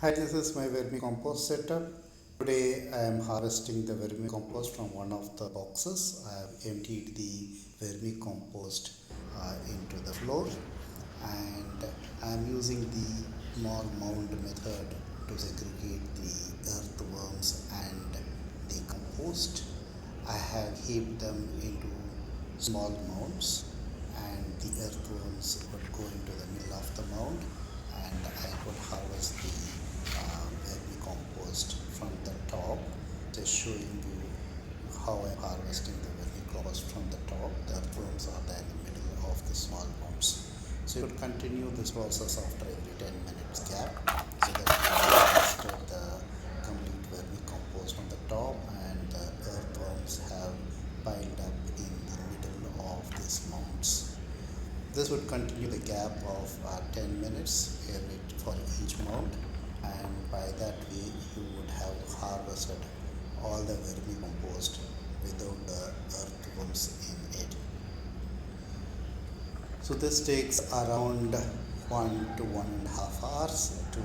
Hi, this is my vermicompost setup. Today I am harvesting the vermicompost from one of the boxes. I have emptied the vermicompost into the floor, and I am using the small mound method to segregate the earthworms and the compost. I have heaped them into small mounds, and the earthworms would go into the middle of the mound, and I could harvest the vermicompost from the top. Just showing you how I'm harvesting the vermicompost from the top. The earthworms are there in the middle of the small mounds. So you could continue this process after every 10 minutes gap, so that you harvested the complete vermicompost from the top, and the earthworms have piled up in the middle of these mounds. This would continue the gap of 10 minutes for each mound, and by that way you would have harvested all the vermicompost without the earthworms in it. So this takes around 1 to 1.5 hours to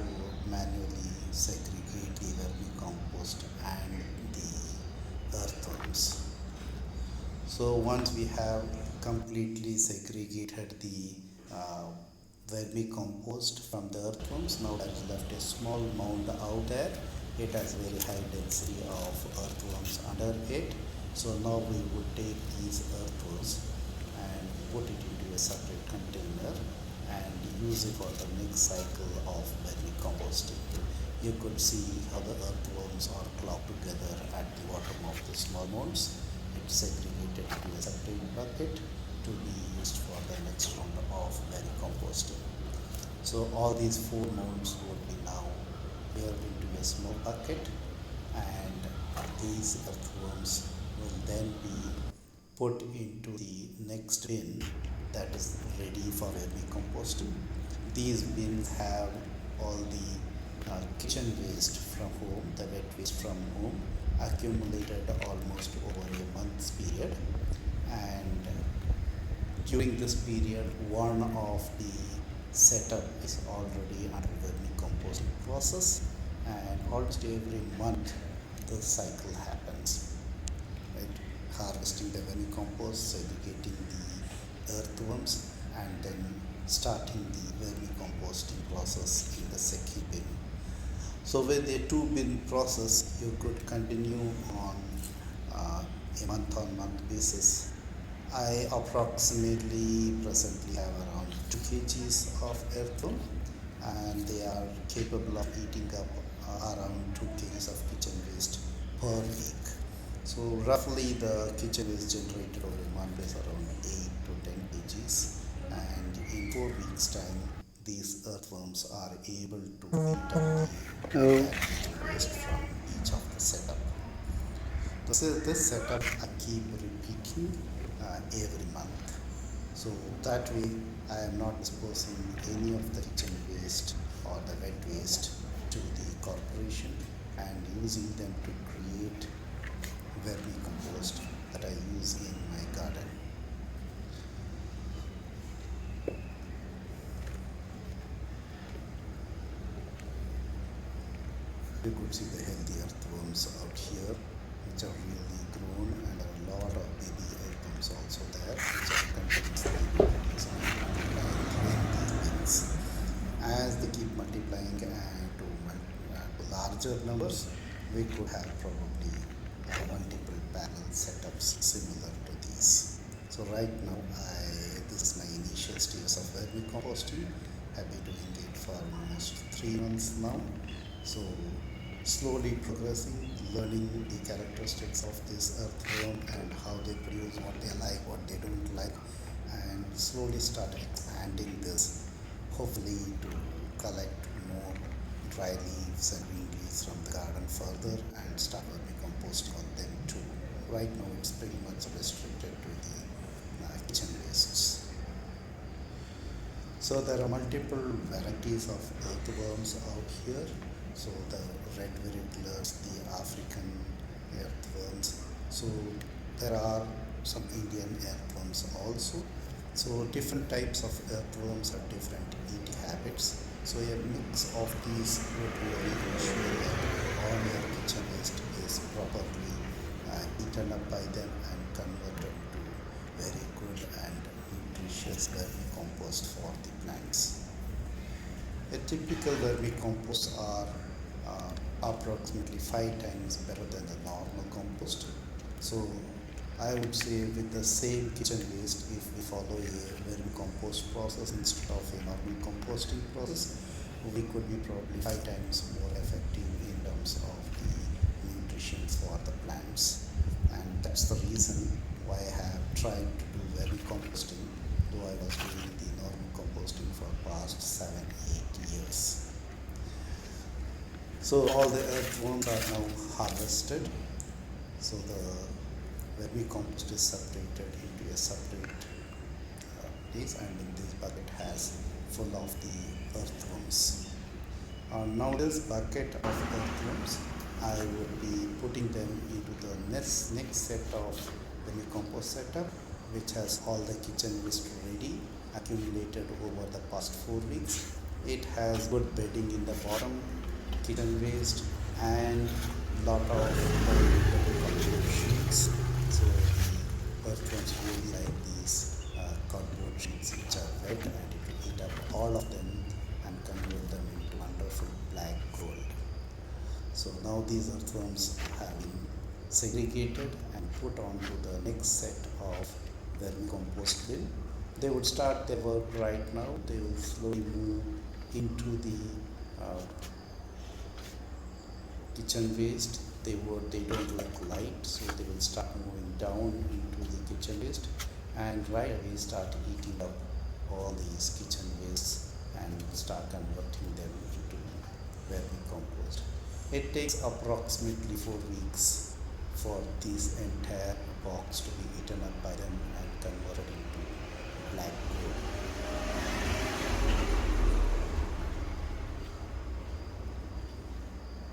manually segregate the vermicompost and the earthworms. So once we have completely segregated the uh, vermicompost from the earthworms, now there is left a small mound out there. It has very high density of earthworms under it. So now we would take these earthworms and put it into a separate container and use it for the next cycle of vermicomposting. You could see how the earthworms are clogged together at the bottom of the small mounds. It's segregated into a separate bucket to be used for the next round of vermicomposting. So all these four mounds would be now built into a small bucket, and these earthworms will then be put into the next bin that is ready for vermicomposting. These bins have all the kitchen waste from home, the wet waste from home, accumulated almost over a month's period, and during this period one of the setup is already under vermicomposting process, and almost every month this cycle happens, right? Harvesting the vermicompost, segregating the earthworms, and then starting the vermicomposting process in the second bin. So with a two bin process, you could continue on a month-on-month basis. I approximately presently have around 2 kgs of earthworm, and they are capable of eating up around 2 kgs of kitchen waste per week. So roughly the kitchen waste generated over a month is around 8 to 10 kgs, and in 4 weeks time these earthworms are able to eat up the kitchen waste from each of the setup. This setup I keep repeating every month. So that way I am not disposing any of the kitchen waste or the wet waste to the corporation and using them to create vermicompost that I use in my garden. You could see the healthy earthworms out here, which are really grown, and there are a lot of baby earthworms also there, which are continuously reproducing and multiplying in these bins. As they keep multiplying and to larger numbers, we could have probably multiple parallel setups similar to these. So right now, this is my initial stages of vermicomposting. I've been doing it for almost 3 months now. So slowly progressing, learning the characteristics of this earthworm and how they produce, what they like, what they don't like, and slowly start expanding this, hopefully to collect more dry leaves and green leaves from the garden further and start vermicomposting on them too. Right now it's pretty much restricted to the kitchen wastes. So there are multiple varieties of earthworms out here. So the red irregulars, the African earthworms. So there are some Indian earthworms also. So different types of earthworms have different eating habits, So a mix of these would really ensure that all your kitchen waste is properly eaten up by them and converted to very good and nutritious vermicompost for the plants. A typical vermicompost are approximately 5 times better than the normal compost. So I would say with the same kitchen waste, if we follow a vermicompost process instead of a normal composting process, we could be probably 5 times more effective in terms of the nutrition for the plants. And that's the reason why I have tried to do vermicomposting, though I was doing the normal composting for past 7 8 years. So all the earthworms are now harvested. So the vermicompost is separated into a separate place, and in this bucket has full of the earthworms. Now this bucket of earthworms, I would be putting them into the next set of vermicompost setup, which has all the kitchen waste ready, accumulated over the past 4 weeks. It has good bedding in the bottom, kitchen waste, and lot of cardboard sheets. So the earthworms really like these cardboard sheets which are wet, and it will eat up all of them and convert them into wonderful black gold. So now these earthworms have been segregated and put onto the next set of vermicompost bin. They would start their work right now. They will slowly move into the uh, kitchen waste. They don't like light, so they will start moving down into the kitchen waste and right away start eating up all these kitchen wastes and start converting them into vermicompost. It takes approximately 4 weeks for this entire box to be eaten up by them and converted into black gold.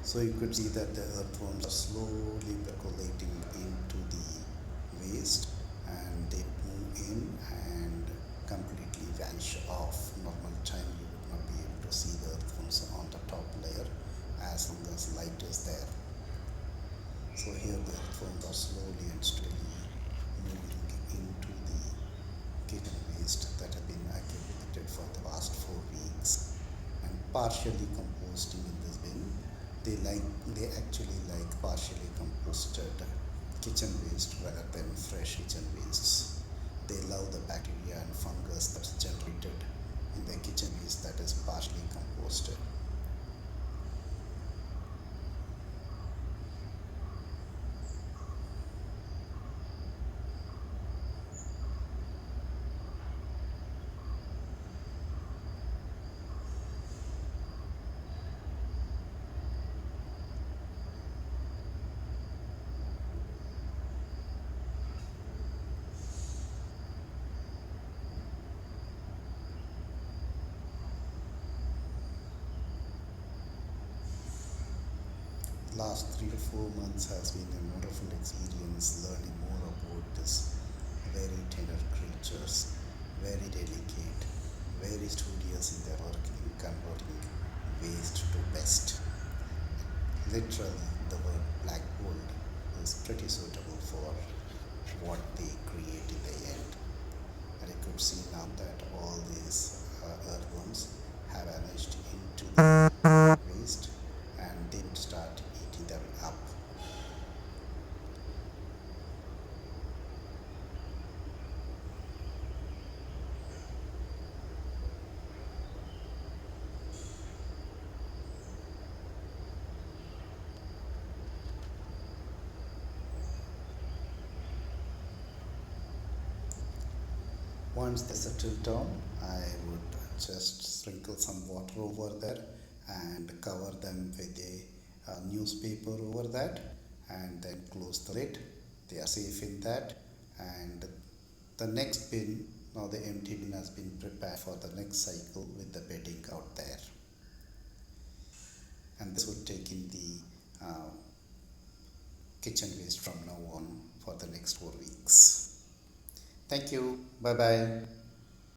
So you could see that the earthworms are slowly percolating into the waste, and they move in and completely vanish off. Normal time you would not be able to see the earthworms on the top layer as long as light is there. So here the earthworms are slowly and steadily moving into the kitchen waste that have been accumulated for the past 4 weeks and partially composting in this bin. They actually like partially composted kitchen waste rather than fresh kitchen wastes. They love the bacteria and fungus that's generated in the kitchen waste that is partially composted. Last 3 to 4 months has been a wonderful experience learning more about this very tender creatures, very delicate, very studious in their work in converting waste to best. Literally, the word black gold is pretty suitable for what they create in the end. And you could see now that all these earthworms have vanished into the waste, and they would start eating them up. Once they settle down, I would just sprinkle some water over there and cover them with a newspaper over that, and then close the lid. They are safe in that. And the next bin, now the empty bin has been prepared for the next cycle with the bedding out there. And this would take in the kitchen waste from now on for the next 4 weeks. Thank you. Bye bye.